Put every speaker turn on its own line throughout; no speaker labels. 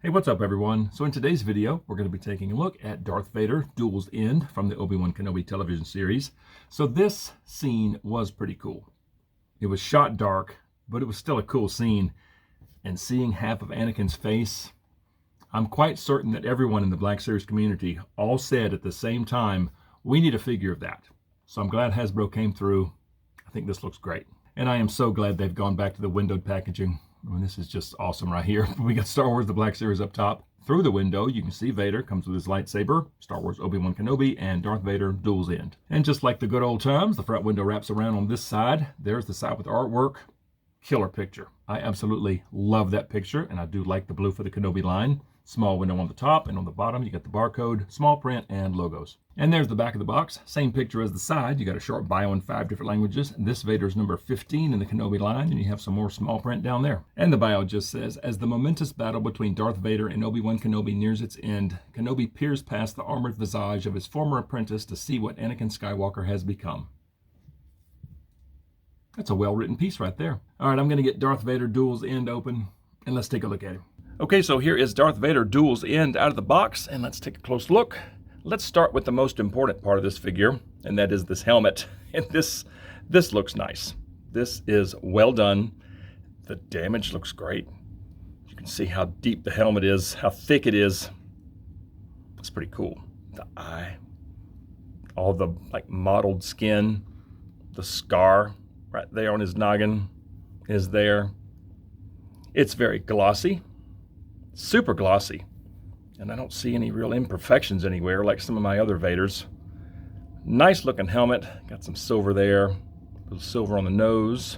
Hey, what's up everyone? So in today's video, we're going to be taking a look at Darth Vader, Duel's End from the Obi-Wan Kenobi television series. So this scene was pretty cool. It was shot dark, but it was still a cool scene. And seeing half of Anakin's face, I'm quite certain that everyone in the Black Series community all said at the same time, we need a figure of that. So I'm glad Hasbro came through. I think this looks great. And I am so glad they've gone back to the windowed packaging. I mean, this is just awesome right here. We got Star Wars, the Black Series up top. Through the window, you can see Vader comes with his lightsaber, Star Wars Obi-Wan Kenobi, and Darth Vader, Duel's End. And just like the good old times, the front window wraps around on this side. There's the side with the artwork. Killer picture. I absolutely love that picture, and I do like the blue for the Kenobi line. Small window on the top, and on the bottom you got the barcode, small print, and logos. And there's the back of the box. Same picture as the side. You got a short bio in 5 different languages. This Vader's number 15 in the Kenobi line, and you have some more small print down there. And the bio just says, as the momentous battle between Darth Vader and Obi-Wan Kenobi nears its end, Kenobi peers past the armored visage of his former apprentice to see what Anakin Skywalker has become. That's a well-written piece right there. All right, I'm going to get Darth Vader Duel's End open, and let's take a look at him. Okay, so here is Darth Vader Duel's End out of the box, and let's take a close look. Let's start with the most important part of this figure, and that is this helmet. And this looks nice. This is well done. The damage looks great. You can see how deep the helmet is, how thick it is. It's pretty cool. The eye, all the like mottled skin, the scar right there on his noggin is there. It's very glossy. Super glossy, and I don't see any real imperfections anywhere like some of my other Vaders. Nice looking helmet, got some silver there, a little silver on the nose.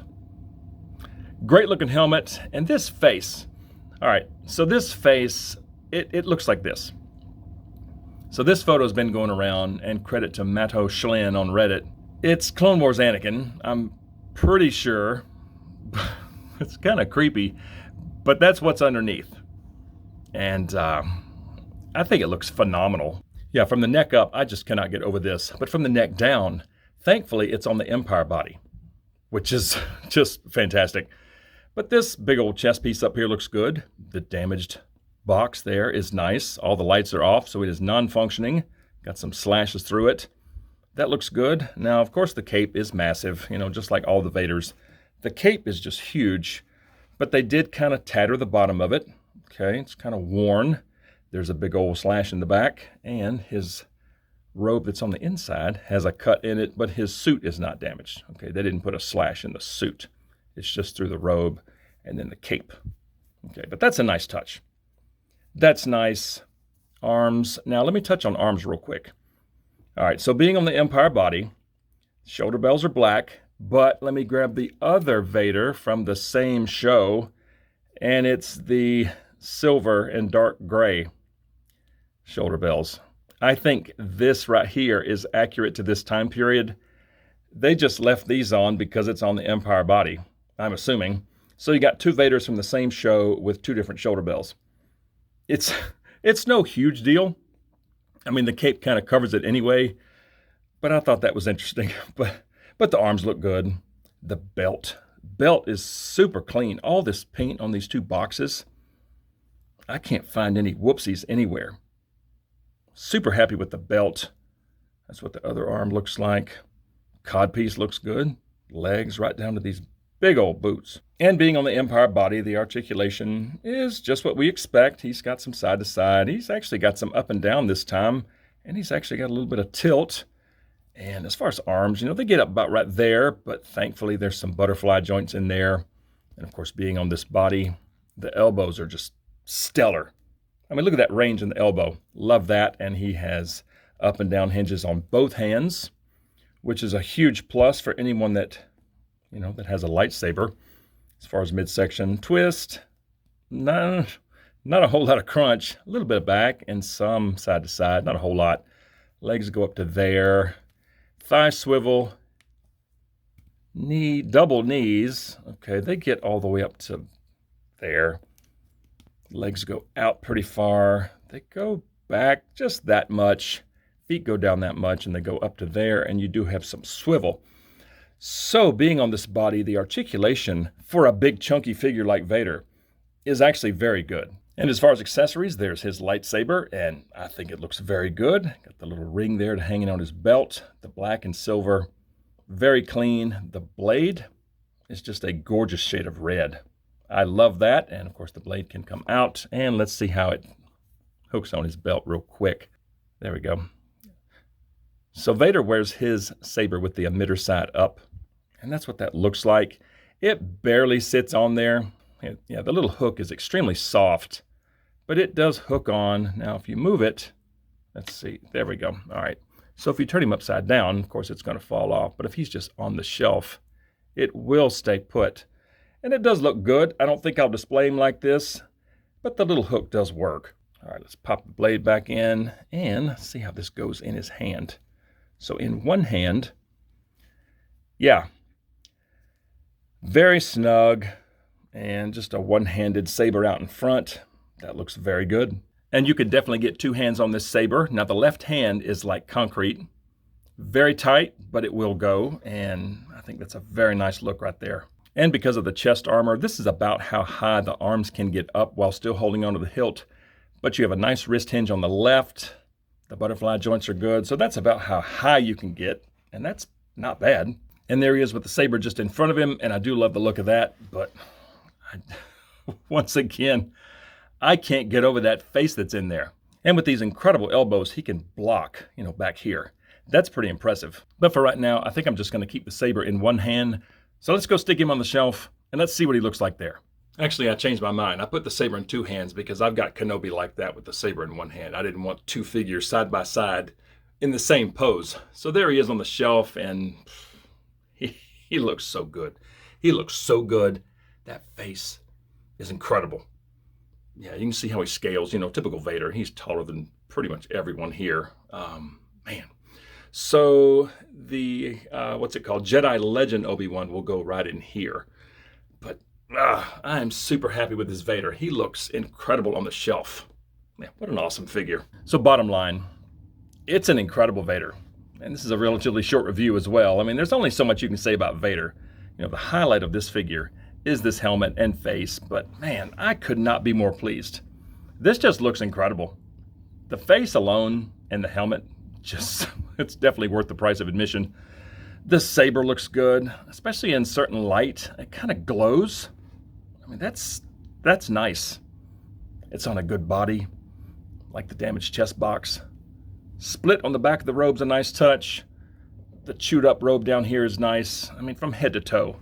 Great looking helmet, and this face. All right, so this face, it looks like this. So this photo's been going around, and credit to Matto Schlin on Reddit. It's Clone Wars Anakin, I'm pretty sure. It's kind of creepy, but that's what's underneath. And I think it looks phenomenal. Yeah, from the neck up, I just cannot get over this. But from the neck down, thankfully, it's on the Empire body, which is just fantastic. But this big old chest piece up here looks good. The damaged box there is nice. All the lights are off, so it is non-functioning. Got some slashes through it. That looks good. Now, of course, the cape is massive, just like all the Vaders. The cape is just huge, but they did kind of tatter the bottom of it. Okay, it's kind of worn. There's a big old slash in the back, and his robe that's on the inside has a cut in it, but his suit is not damaged. Okay, they didn't put a slash in the suit. It's just through the robe and then the cape. Okay, but that's a nice touch. That's nice. Arms. Now, let me touch on arms real quick. All right, so being on the Empire body, shoulder bells are black, but let me grab the other Vader from the same show, and it's the silver and dark gray shoulder bells. I think this right here is accurate to this time period. They just left these on because it's on the Empire body, I'm assuming. So you got two Vaders from the same show with two different shoulder bells. It's no huge deal. I mean, the cape kind of covers it anyway, but I thought that was interesting. But the arms look good. The belt is super clean. All this paint on these two boxes, I can't find any whoopsies anywhere. Super happy with the belt. That's what the other arm looks like. Codpiece looks good. Legs right down to these big old boots. And being on the Empire body, the articulation is just what we expect. He's got some side to side. He's actually got some up and down this time. And he's actually got a little bit of tilt. And as far as arms, they get up about right there. But thankfully, there's some butterfly joints in there. And of course, being on this body, the elbows are just stellar. I mean, look at that range in the elbow. Love that. And he has up and down hinges on both hands, which is a huge plus for anyone that, that has a lightsaber. As far as midsection twist, not a whole lot of crunch. A little bit of back and some side to side, not a whole lot. Legs go up to there. Thigh swivel. Double knees. Okay, they get all the way up to there. Legs go out pretty far. They go back just that much. Feet go down that much, and they go up to there, and you do have some swivel. So being on this body, the articulation for a big chunky figure like Vader is actually very good. And as far as accessories, there's his lightsaber, and I think it looks very good. Got the little ring there hanging on his belt, the black and silver, very clean. The blade is just a gorgeous shade of red. I love that, and of course the blade can come out, and let's see how it hooks on his belt real quick. There we go. So Vader wears his saber with the emitter side up, and that's what that looks like. It barely sits on there. Yeah, the little hook is extremely soft, but it does hook on. Now, if you move it, let's see, there we go. All right, so if you turn him upside down, of course, it's going to fall off, but if he's just on the shelf, it will stay put. And it does look good. I don't think I'll display him like this, but the little hook does work. All right, let's pop the blade back in and see how this goes in his hand. So in one hand, yeah, very snug, and just a one-handed saber out in front. That looks very good. And you could definitely get two hands on this saber. Now the left hand is like concrete, very tight, but it will go, and I think that's a very nice look right there. And because of the chest armor, this is about how high the arms can get up while still holding onto the hilt. But you have a nice wrist hinge on the left. The butterfly joints are good, so that's about how high you can get, and that's not bad. And there he is with the saber just in front of him, and I do love the look of that, but once again, I can't get over that face that's in there. And with these incredible elbows, he can block, back here. That's pretty impressive. But for right now, I think I'm just going to keep the saber in one hand. So let's go stick him on the shelf, and let's see what he looks like there. Actually, I changed my mind. I put the saber in two hands because I've got Kenobi like that with the saber in one hand. I didn't want two figures side by side in the same pose. So there he is on the shelf, and he looks so good. He looks so good. That face is incredible. Yeah, you can see how he scales. Typical Vader. He's taller than pretty much everyone here. Man. So the, what's it called? Jedi Legend Obi-Wan will go right in here. But I am super happy with this Vader. He looks incredible on the shelf. Man, what an awesome figure. So bottom line, it's an incredible Vader. And this is a relatively short review as well. I mean, there's only so much you can say about Vader. The highlight of this figure is this helmet and face, but man, I could not be more pleased. This just looks incredible. The face alone and the helmet, it's definitely worth the price of admission. The saber looks good, especially in certain light. It kind of glows. I mean, that's nice. It's on a good body, like the damaged chest box. Split on the back of the robe's a nice touch. The chewed up robe down here is nice. I mean, from head to toe.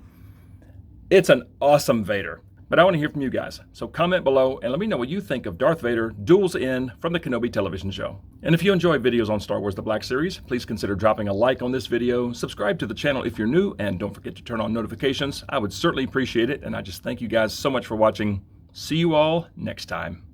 It's an awesome Vader, but I want to hear from you guys. So comment below and let me know what you think of Darth Vader Duels In from the Kenobi television show. And if you enjoy videos on Star Wars The Black Series, please consider dropping a like on this video, subscribe to the channel if you're new, and don't forget to turn on notifications. I would certainly appreciate it, and I just thank you guys so much for watching. See you all next time.